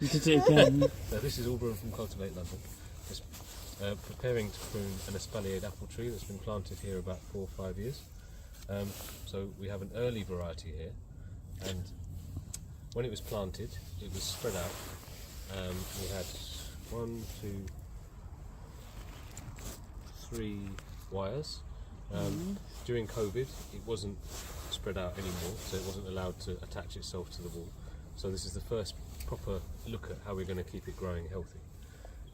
You did it again. So this is Auburn from Cultivate London. Just preparing to prune an espaliered apple tree that's been planted here about 4 or 5 years. So we have an early variety here, and when it was planted, it was spread out. We had 1, 2, 3 wires. During COVID, it wasn't spread out anymore, so it wasn't allowed to attach itself to the wall. So this is the first proper look at how we're going to keep it growing healthy.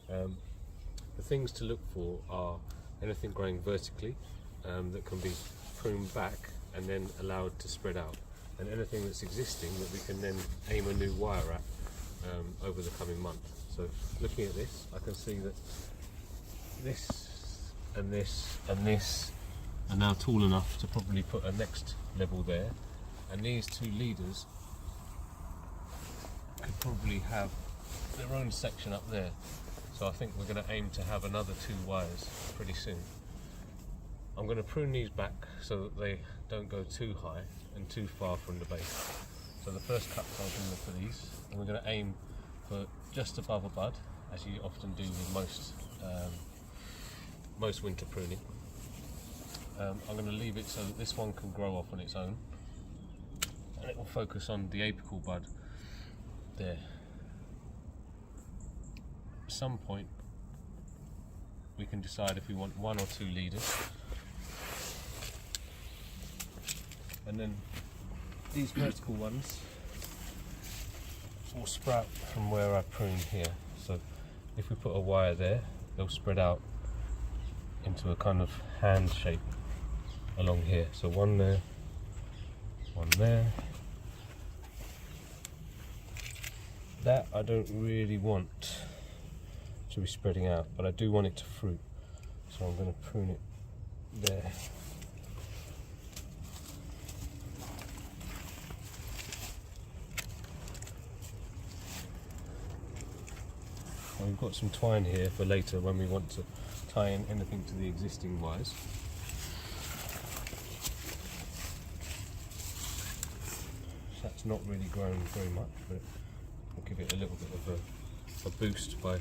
The things to look for are anything growing vertically that can be pruned back and then allowed to spread out, and anything that's existing that we can then aim a new wire at over the coming month. So looking at this, I can see that this and this and this are now tall enough to probably put a next level there, and these 2 leaders could probably have their own section up there. So I think we're going to aim to have another 2 wires pretty soon. I'm going to prune these back so that they don't go too high and too far from the base. So the first cuts I'll do for these, and we're going to aim for just above a bud, as you often do with most winter pruning. I'm going to leave it so that this one can grow off on its own, and it will focus on the apical bud there. At some point we can decide if we want 1 or 2 leaders, and then these vertical ones will sprout from where I prune here. So if we put a wire there, they'll spread out into a kind of hand shape along here. So 1 there, 1 there. That I don't really want to be spreading out, but I do want it to fruit, so I'm going to prune it there. Well, we've got some twine here for later when we want to tie in anything to the existing wires. So that's not really grown very much, but we'll give it a little bit of a boost by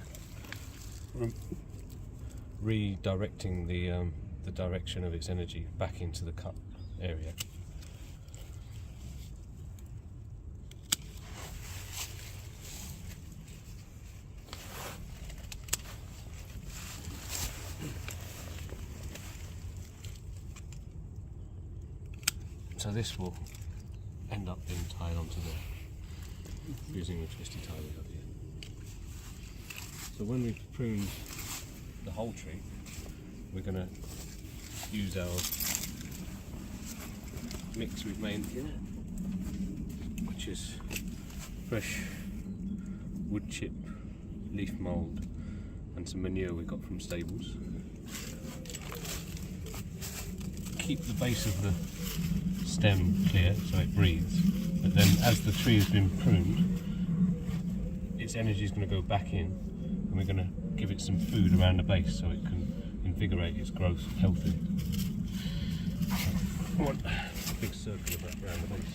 redirecting the direction of its energy back into the cut area. So this will end up being tied onto there using the twisty tie we have here. So when we've pruned the whole tree, we're going to use our mix we've made here, which is fresh wood chip, leaf mould and some manure we got from stables. Keep the base of the stem clear so it breathes, but then as the tree has been pruned, its energy is going to go back in, and we're going to give it some food around the base so it can invigorate its growth healthy. I want a big circle of that around the base.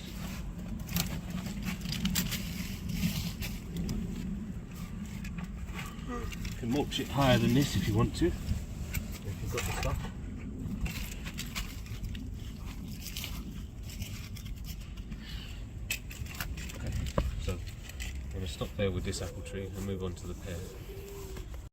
You can mulch it higher than this if you want to, if you've got the stuff. Okay, so I'm going to stop there with this apple tree and move on to the pear.